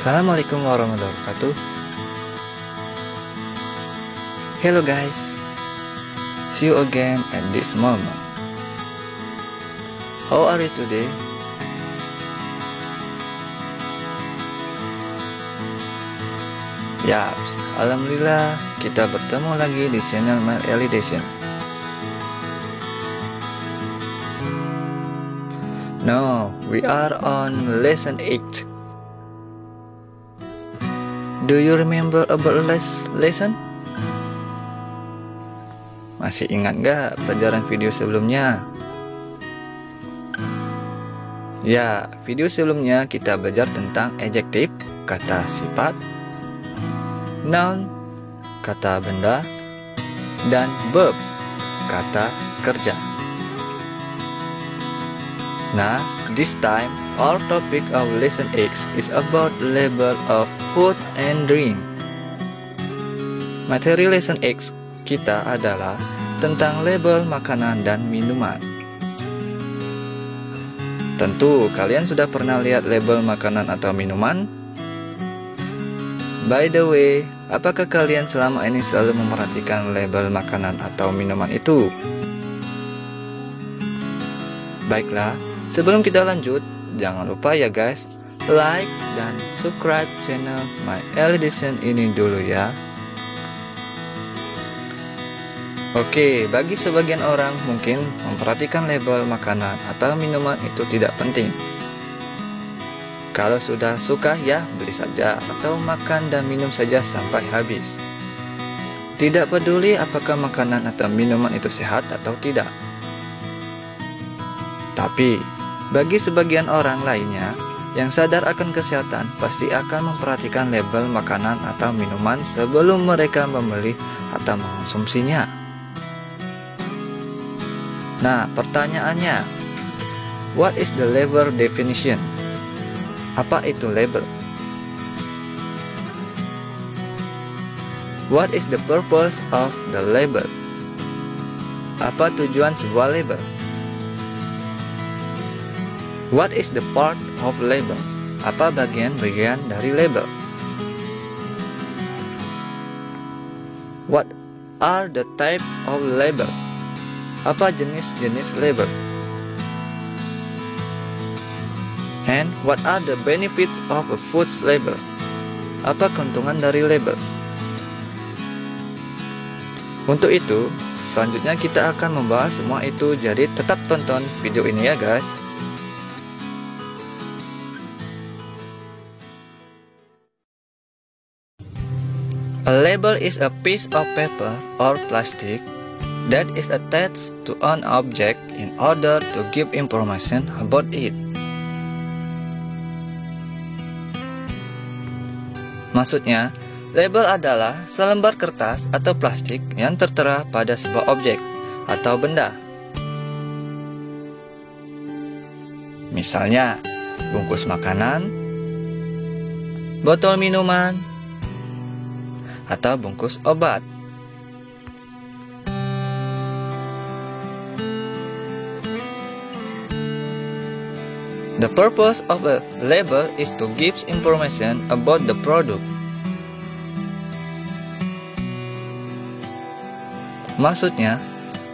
Assalamualaikum warahmatullahi wabarakatuh. Hello guys, see you again at this moment. How are you today? Ya, alhamdulillah kita bertemu lagi di channel My Elidation. Now we are on lesson 8. Do you remember about last lesson? Masih ingat gak pelajaran video sebelumnya? Ya, video sebelumnya kita belajar tentang adjektif, kata sifat, noun, kata benda, dan verb, kata kerja. Nah, this time our topic of lesson 8 is about label of food and drink. Materi lesson 8 kita adalah tentang label makanan dan minuman. Tentu kalian sudah pernah lihat label makanan atau minuman? By the way, apakah kalian selama ini selalu memperhatikan label makanan atau minuman itu? Baiklah, sebelum kita lanjut, jangan lupa ya guys, like dan subscribe channel My Elidation ini dulu ya. Oke, bagi sebagian orang mungkin memperhatikan label makanan atau minuman itu tidak penting. Kalau sudah suka ya beli saja atau makan dan minum saja sampai habis. Tidak peduli apakah makanan atau minuman itu sehat atau tidak. Tapi bagi sebagian orang lainnya yang sadar akan kesehatan pasti akan memperhatikan label makanan atau minuman sebelum mereka membeli atau mengonsumsinya. Nah, pertanyaannya, what is the label definition? Apa itu label? What is the purpose of the label? Apa tujuan sebuah label? What is the part of label? Apa bagian-bagian dari label? What are the type of label? Apa jenis-jenis label? And what are the benefits of a food's label? Apa keuntungan dari label? Untuk itu, selanjutnya kita akan membahas semua itu, jadi tetap tonton video ini ya guys. A label is a piece of paper or plastic that is attached to an object in order to give information about it. Maksudnya, label adalah selembar kertas atau plastik yang tertera pada sebuah objek atau benda. Misalnya, bungkus makanan, botol minuman, atau bungkus obat. The purpose of a label is to give information about the product. Maksudnya,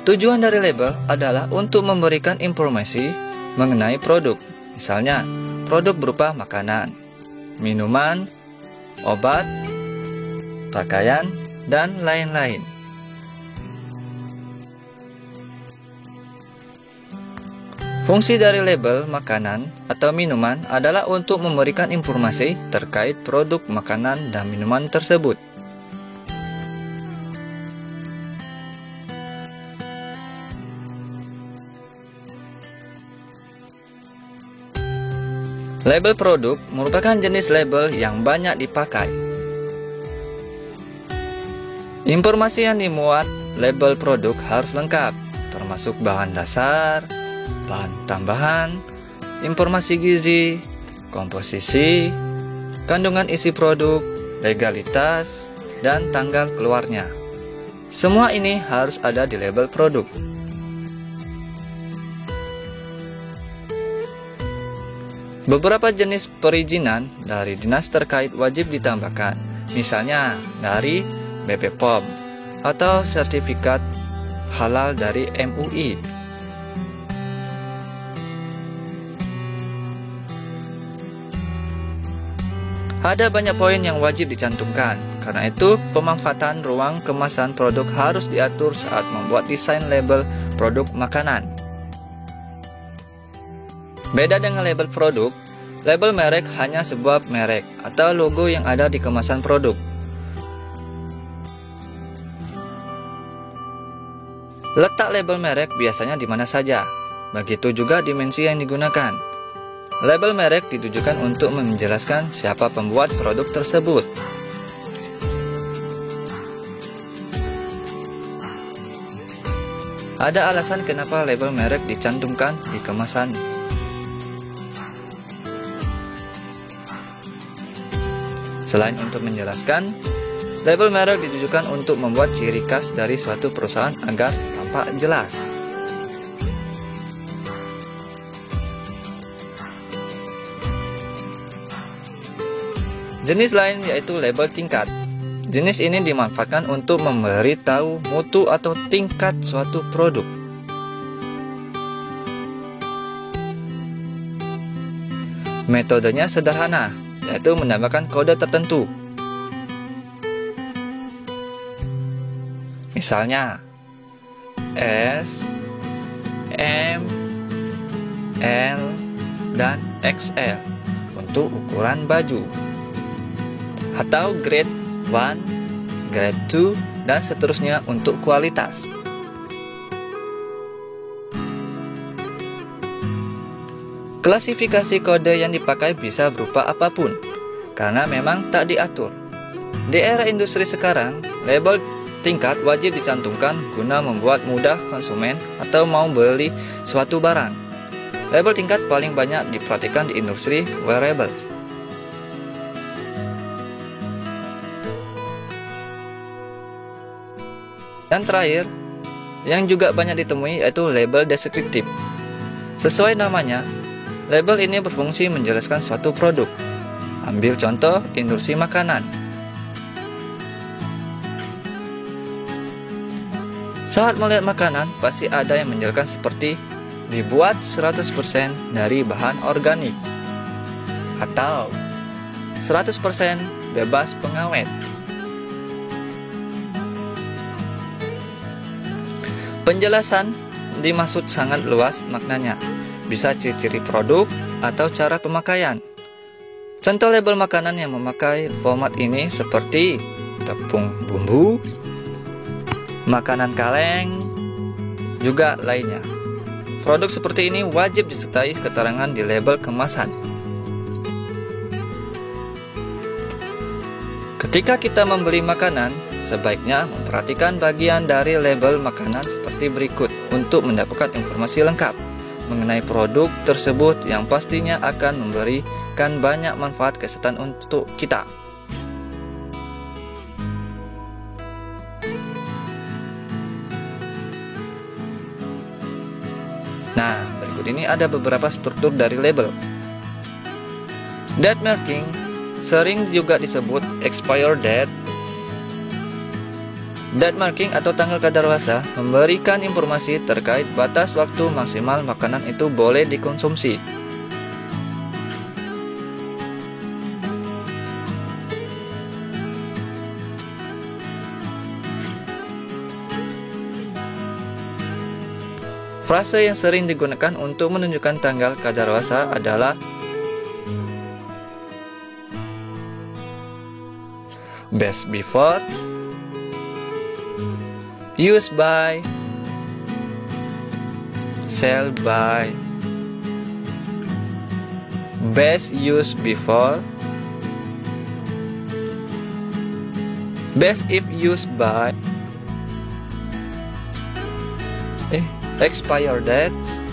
tujuan dari label adalah untuk memberikan informasi mengenai produk. Misalnya, produk berupa makanan, minuman, obat, pakaian, dan lain-lain. Fungsi dari label makanan atau minuman adalah untuk memberikan informasi terkait produk makanan dan minuman tersebut. Label produk merupakan jenis label yang banyak dipakai. Informasi yang dimuat label produk harus lengkap, termasuk bahan dasar, bahan tambahan, informasi gizi, komposisi, kandungan isi produk, legalitas, dan tanggal keluarnya. Semua ini harus ada di label produk. Beberapa jenis perizinan dari dinas terkait wajib ditambahkan, misalnya dari BPOM atau sertifikat halal dari MUI. Ada banyak poin yang wajib dicantumkan, karena itu pemanfaatan ruang kemasan produk harus diatur saat membuat desain label produk makanan. Beda dengan label produk, label merek hanya sebuah merek atau logo yang ada di kemasan produk. Letak label merek biasanya di mana saja, begitu juga dimensi yang digunakan. Label merek ditujukan untuk menjelaskan siapa pembuat produk tersebut. Ada alasan kenapa label merek dicantumkan di kemasan. Selain untuk menjelaskan, label merek ditujukan untuk membuat ciri khas dari suatu perusahaan agar tampak jelas. Jenis lain yaitu label tingkat. Jenis ini dimanfaatkan untuk memberitahu mutu atau tingkat suatu produk. Metodenya sederhana, yaitu menambahkan kode tertentu. Misalnya S, M, L, dan XL untuk ukuran baju, atau grade 1, grade 2, dan seterusnya untuk kualitas. Klasifikasi kode yang dipakai bisa berupa apapun, karena memang tak diatur. Di era industri sekarang, label tingkat wajib dicantumkan guna membuat mudah konsumen atau mau beli suatu barang. Label tingkat paling banyak diperhatikan di industri wearable. Dan terakhir, yang juga banyak ditemui yaitu label deskriptif. Sesuai namanya, label ini berfungsi menjelaskan suatu produk. Ambil contoh industri makanan. Saat melihat makanan, pasti ada yang menjelaskan seperti dibuat 100% dari bahan organik atau 100% bebas pengawet. Penjelasan dimaksud sangat luas maknanya. Bisa ciri-ciri produk atau cara pemakaian. Contoh label makanan yang memakai format ini seperti tepung bumbu, makanan kaleng, juga lainnya. Produk seperti ini wajib disertai keterangan di label kemasan. Ketika kita membeli makanan, sebaiknya memperhatikan bagian dari label makanan seperti berikut untuk mendapatkan informasi lengkap mengenai produk tersebut yang pastinya akan memberikan banyak manfaat kesehatan untuk kita. Nah, berikut ini ada beberapa struktur dari label. Date marking sering juga disebut expire date. Date marking atau tanggal kadaluarsa memberikan informasi terkait batas waktu maksimal makanan itu boleh dikonsumsi. Frase yang sering digunakan untuk menunjukkan tanggal kadaluarsa adalah best before, use by, sell by, best use before, best if used by, expire dates,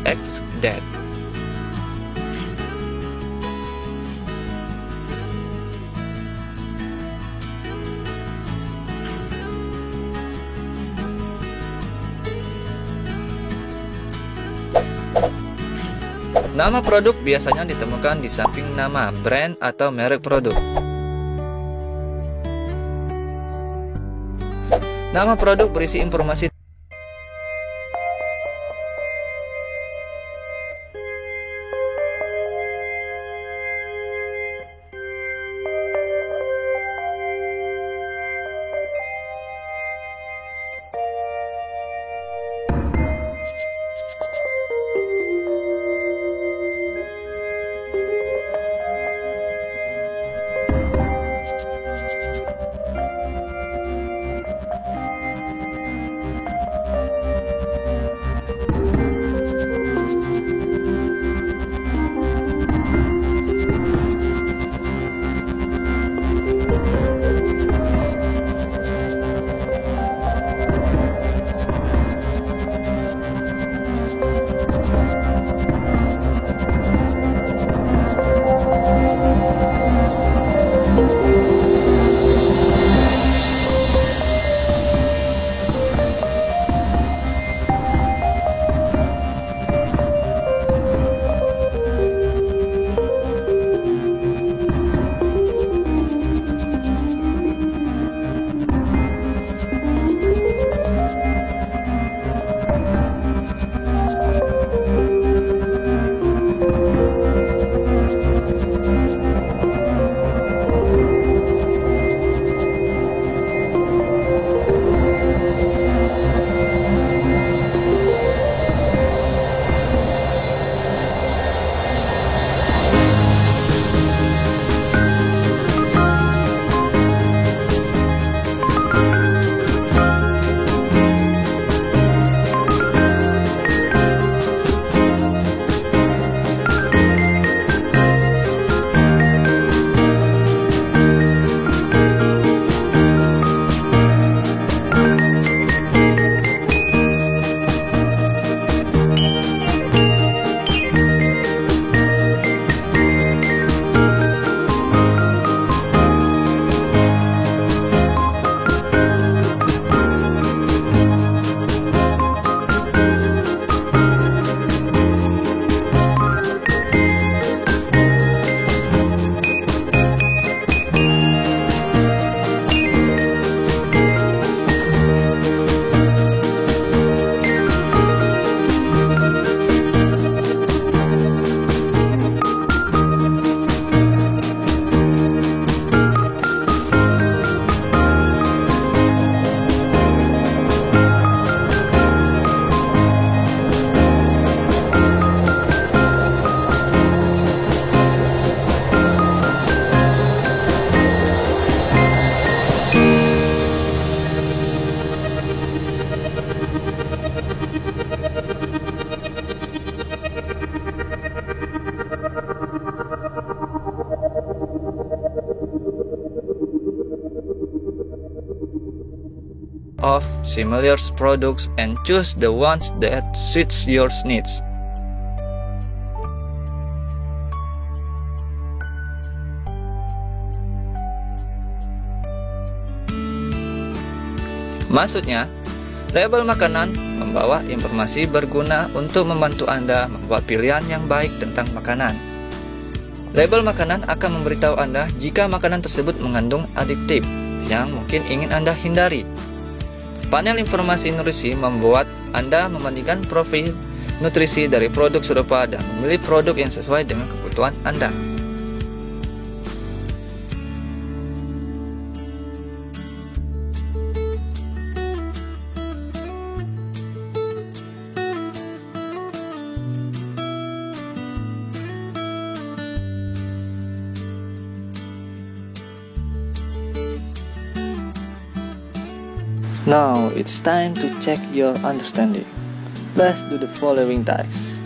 ex date. Nama produk biasanya ditemukan di samping nama brand atau merek produk. Nama produk berisi informasi of similar products and choose the ones that suits your needs. Maksudnya, label makanan membawa informasi berguna untuk membantu Anda membuat pilihan yang baik tentang makanan. Label makanan akan memberitahu Anda jika makanan tersebut mengandung adiktif yang mungkin ingin Anda hindari. Panel informasi nutrisi membuat Anda membandingkan profil nutrisi dari produk serupa dan memilih produk yang sesuai dengan kebutuhan Anda. Now it's time to check your understanding. Let's do the following tasks.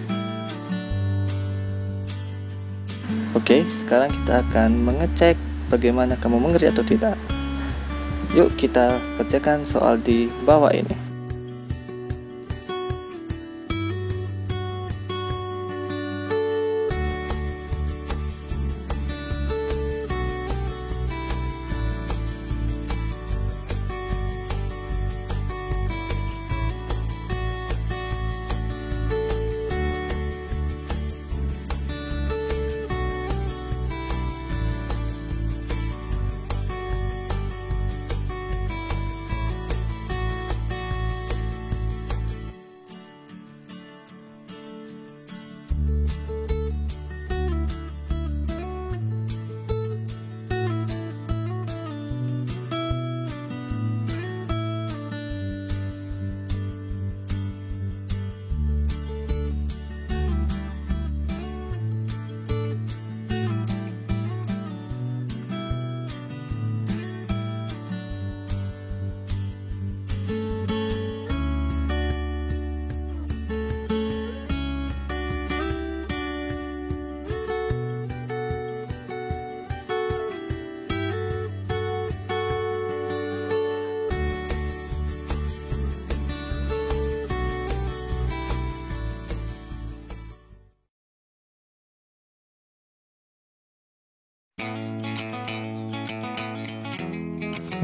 Oke, sekarang kita akan mengecek bagaimana kamu mengerti atau tidak. Yuk kita kerjakan soal di bawah ini.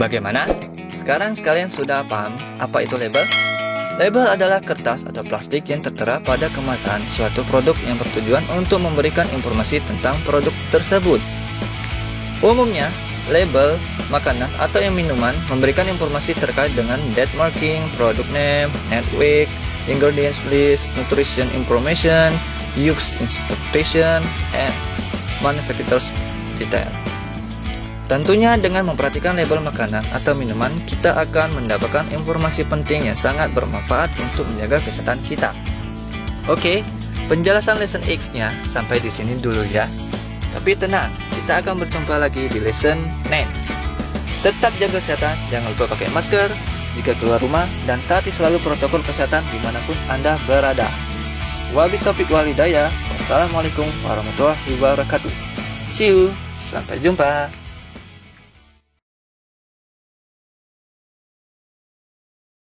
Bagaimana? Sekarang kalian sudah paham apa itu label? Label adalah kertas atau plastik yang tertera pada kemasan suatu produk yang bertujuan untuk memberikan informasi tentang produk tersebut. Umumnya, label makanan atau yang minuman memberikan informasi terkait dengan date marking, product name, net weight, ingredients list, nutrition information, use instruction, and manufacturer's detail. Tentunya dengan memperhatikan label makanan atau minuman, kita akan mendapatkan informasi penting yang sangat bermanfaat untuk menjaga kesehatan kita. Oke, penjelasan lesson X-nya sampai di sini dulu ya. Tapi tenang, kita akan berjumpa lagi di lesson next. Tetap jaga kesehatan, jangan lupa pakai masker jika keluar rumah, dan taati selalu protokol kesehatan dimanapun Anda berada. Wabillahi taufiq wal hidayah. Wassalamualaikum warahmatullahi wabarakatuh. See you, sampai jumpa.